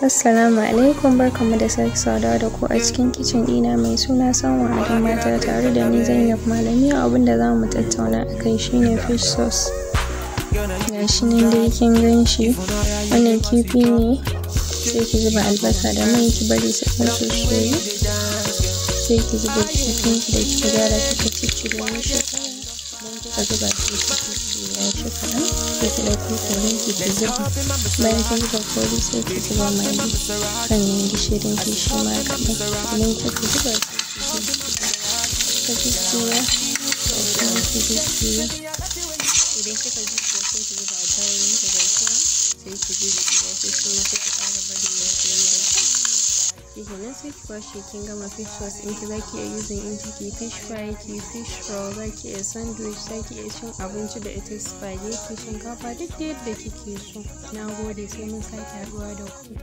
Assalamu alaikum, barkanmu da sake saduwa da ku a cikin kicin ɗina mai suna Sanwa Adon Mata, tare da ni Zainab Malami. Abinda za mu tattauna a kai shine fish sauce. Ga shi nan dai kin gan shi, wannan kifi ne. Sai ki zuba albasa da mai, ki bari su ɗan soyu. Sai ki zuba kifin ki da kika gyara kika ciccire mishi. Idan kika zuba shi ya ci kaɗan, sai ki ɗauko korin ki zuba. Bayan kin zuba kori sai ki zuba magi, sannan gishirin ki shi ma kaɗan. Idan kika zuba ki jujjuya, idan kika jujjuya sai ki zuba attarugun ki da kuma sai ki jujjuya sai shi ma sai ki ƙara bari ya soyu da kyau. Shikenan sai ki kwashe, kin gama fish sauce ɗinki. Za ki iya using ɗinta ki fish fry, ki fish roll, za ki iya sandwich, za ki iya cin abinci da ita, spaghetti, shinkafa, duk da yadda kike so. Na gode, sai mun sake haɗuwa da ku.